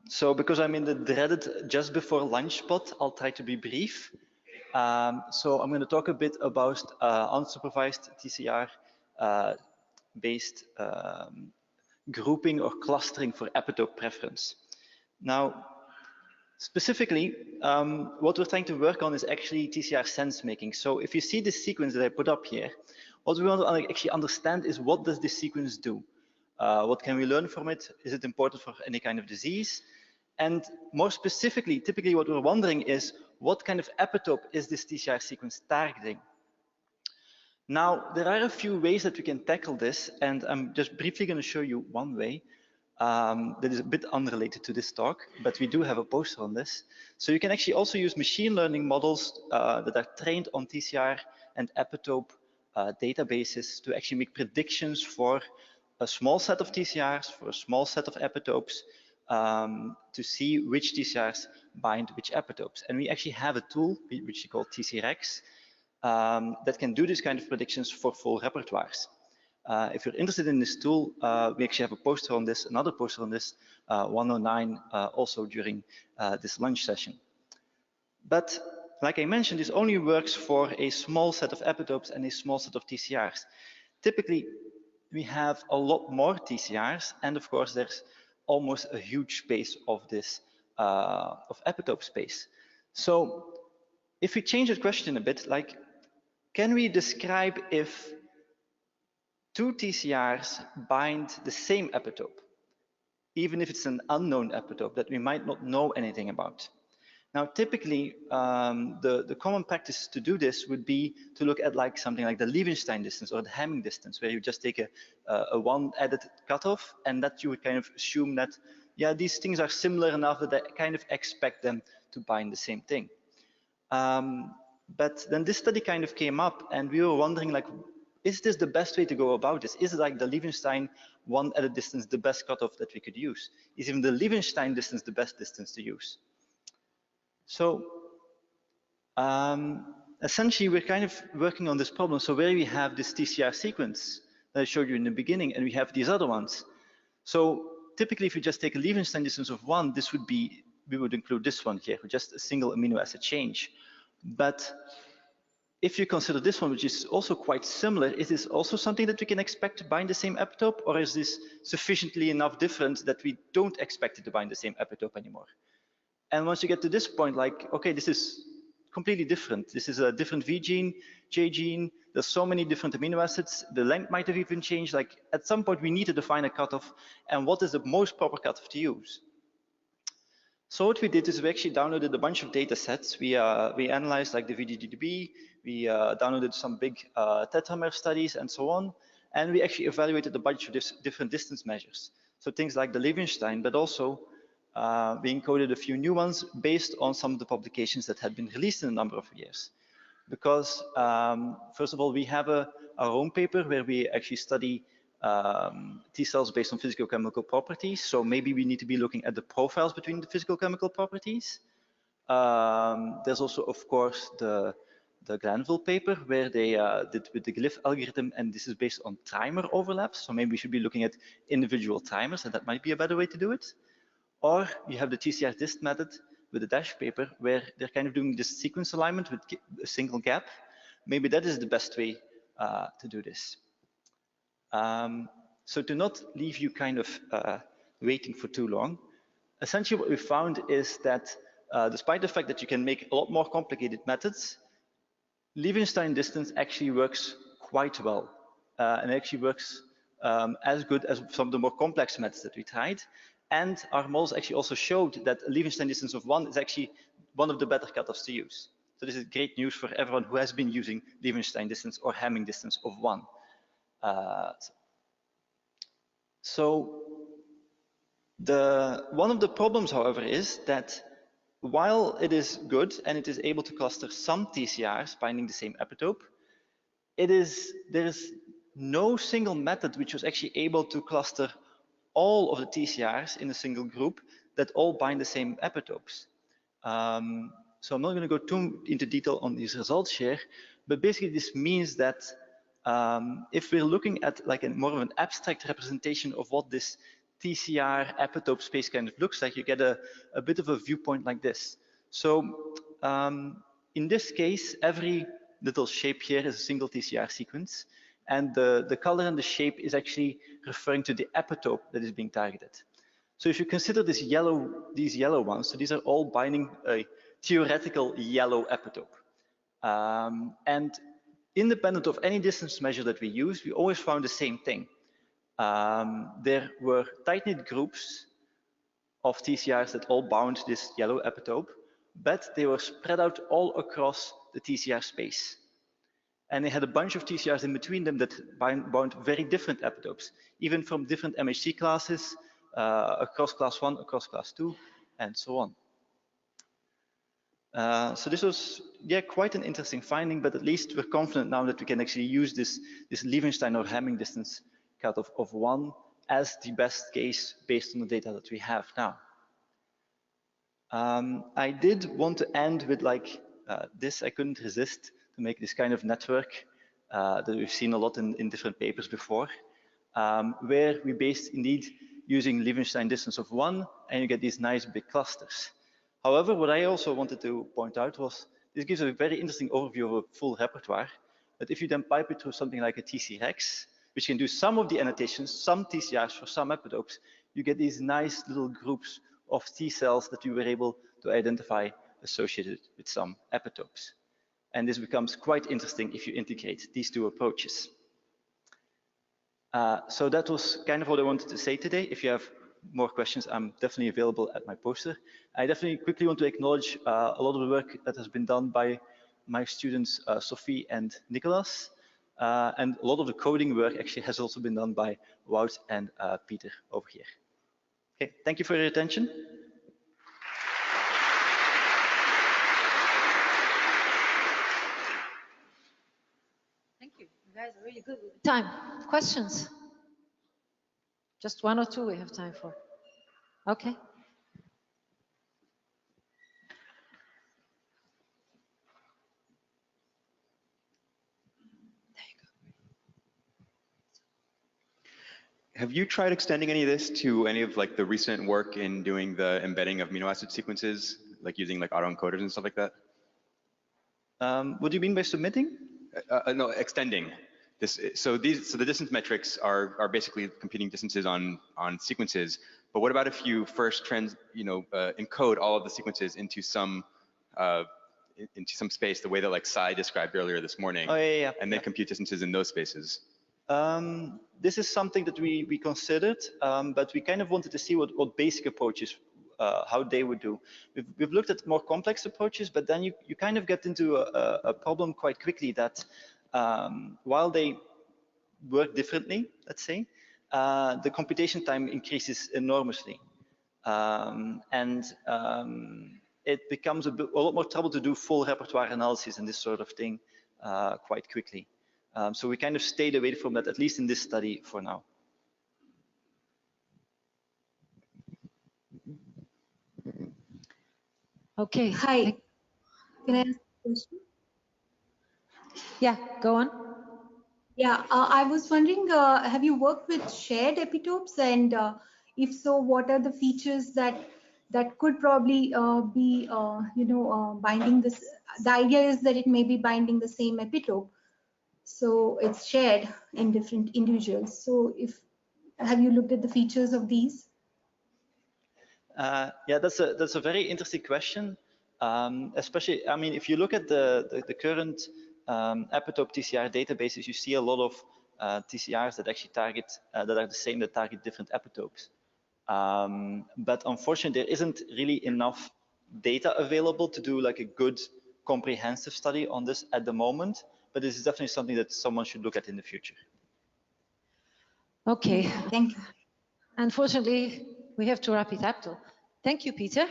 So because I'm in the dreaded just before lunch spot, I'll try to be brief. So I'm going to talk a bit about unsupervised TCR based grouping or clustering for epitope preference. Now, specifically, what we're trying to work on is actually TCR sense making. So if you see this sequence that I put up here, what we want to actually understand is what does this sequence do? What can we learn from it? Is it important for any kind of disease? And more specifically, typically what we're wondering is what kind of epitope is this TCR sequence targeting? Now, there are a few ways that we can tackle this, and I'm just briefly going to show you one way that is a bit unrelated to this talk, but we do have a poster on this. So you can actually also use machine learning models that are trained on TCR and epitope databases to actually make predictions for a small set of TCRs, for a small set of epitopes, to see which TCRs bind which epitopes. And we actually have a tool which we call TCRex that can do this kind of predictions for full repertoires. If you're interested in this tool, we actually have a poster on this, another poster on this, 109, also during this lunch session. But like I mentioned, this only works for a small set of epitopes and a small set of TCRs. Typically, we have a lot more TCRs, and of course, there's almost a huge space of this of epitope space. So if we change the question a bit, like, can we describe if two TCRs bind the same epitope, even if it's an unknown epitope that we might not know anything about? Now, typically, the common practice to do this would be to look at like something like the Levenshtein distance or the Hamming distance, where you just take a one added cutoff, and that you would kind of assume that, yeah, these things are similar enough that I kind of expect them to bind the same thing. But then this study kind of came up, and we were wondering, like, is this the best way to go about this? Is it like the Levenshtein one added distance the best cutoff that we could use? Is even the Levenshtein distance the best distance to use? So essentially, we're kind of working on this problem. So where we have this TCR sequence that I showed you in the beginning, and we have these other ones. So typically, if you just take a Levenshtein distance of 1, this would be, we would include this one here, with just a single amino acid change. But if you consider this one, which is also quite similar, is this also something that we can expect to bind the same epitope, or is this sufficiently enough different that we don't expect it to bind the same epitope anymore? And once you get to this point, like, okay, this is completely different. This is a different V gene, J gene. There's so many different amino acids. The length might have even changed. Like, at some point, we need to define a cutoff. And what is the most proper cutoff to use? So what we did is we actually downloaded a bunch of data sets. We analyzed like the VGGB. We downloaded some big tetramer studies and so on. And we actually evaluated a bunch of different distance measures. So things like the Levenshtein, but also we encoded a few new ones based on some of the publications that had been released in a number of years. Because first of all, we have our own paper where we actually study T cells based on physicochemical properties. So maybe we need to be looking at the profiles between the physicochemical properties. There's also, of course, the Glanville paper where they did with the glyph algorithm, and this is based on trimer overlaps. So maybe we should be looking at individual trimers, and that might be a better way to do it. Or you have the TCR dist method with the DASH paper where they're kind of doing this sequence alignment with a single gap. Maybe that is the best way to do this. So to not leave you kind of waiting for too long, essentially what we found is that despite the fact that you can make a lot more complicated methods, Levenshtein distance actually works quite well. And it actually works as good as some of the more complex methods that we tried. And our models actually also showed that a Levenshtein distance of 1 is actually one of the better cutoffs to use. So this is great news for everyone who has been using Levenshtein distance or Hamming distance of 1. So one of the problems, however, is that while it is good and it is able to cluster some TCRs binding the same epitope, there is no single method which was actually able to cluster all of the TCRs in a single group that all bind the same epitopes. So I'm not going to go too into detail on these results here, but basically this means that if we're looking at like more of an abstract representation of what this TCR epitope space kind of looks like, you get a bit of a viewpoint like this. So in this case, every little shape here is a single TCR sequence, and the color and the shape is actually referring to the epitope that is being targeted. So if you consider these yellow ones, so these are all binding a theoretical yellow epitope. And independent of any distance measure that we use, we always found the same thing. There were tight-knit groups of TCRs that all bound this yellow epitope, but they were spread out all across the TCR space. And they had a bunch of TCRs in between them that bound very different epitopes, even from different MHC classes, across class 1, across class 2, and so on. So this was, yeah, quite an interesting finding, but at least we're confident now that we can actually use this Liebenstein or Hamming distance cutoff of 1 as the best case based on the data that we have now. I did want to end with like this. I couldn't resist to make this kind of network that we've seen a lot in different papers before, where we based indeed using Liebenstein distance of 1, and you get these nice big clusters. However, what I also wanted to point out was this gives a very interesting overview of a full repertoire. But if you then pipe it through something like a TCRex, which can do some of the annotations, some TCRs for some epitopes, you get these nice little groups of T cells that you were able to identify associated with some epitopes. And this becomes quite interesting if you integrate these two approaches. So that was kind of what I wanted to say today. If you have more questions, I'm definitely available at my poster. I definitely quickly want to acknowledge a lot of the work that has been done by my students, Sophie and Nicolas. And a lot of the coding work actually has also been done by Wout and Pieter over here. Okay, thank you for your attention. Thank you. You guys are really good with the time. Questions? Just one or two we have time for. Okay. Have you tried extending any of this to any of like the recent work in doing the embedding of amino acid sequences, like using like autoencoders and stuff like that? What do you mean by submitting? No, extending. So the distance metrics are basically computing distances on sequences. But what about if you first encode all of the sequences into some space, the way that like Sai described earlier this morning, and then compute distances in those spaces? This is something that we considered, but we kind of wanted to see what basic approaches, how they would do. We've looked at more complex approaches, but then you kind of get into a problem quite quickly that while they work differently, let's say, the computation time increases enormously. It becomes a lot more trouble to do full repertoire analysis and this sort of thing quite quickly. So we kind of stayed away from that, at least in this study for now. Okay. Hi. Can I ask a question? Yeah, go on. Yeah, I was wondering, have you worked with shared epitopes, and if so, what are the features that could probably be, binding this? The idea is that it may be binding the same epitope, so it's shared in different individuals. So, have you looked at the features of these? Yeah, that's a very interesting question. Especially, I mean, if you look at the current epitope TCR databases, you see a lot of TCRs that actually target, that are the same, that target different epitopes. But unfortunately, there isn't really enough data available to do like a good comprehensive study on this at the moment. But this is definitely something that someone should look at in the future. Okay. Thank you. Unfortunately, we have to wrap it up though. Thank you, Pieter.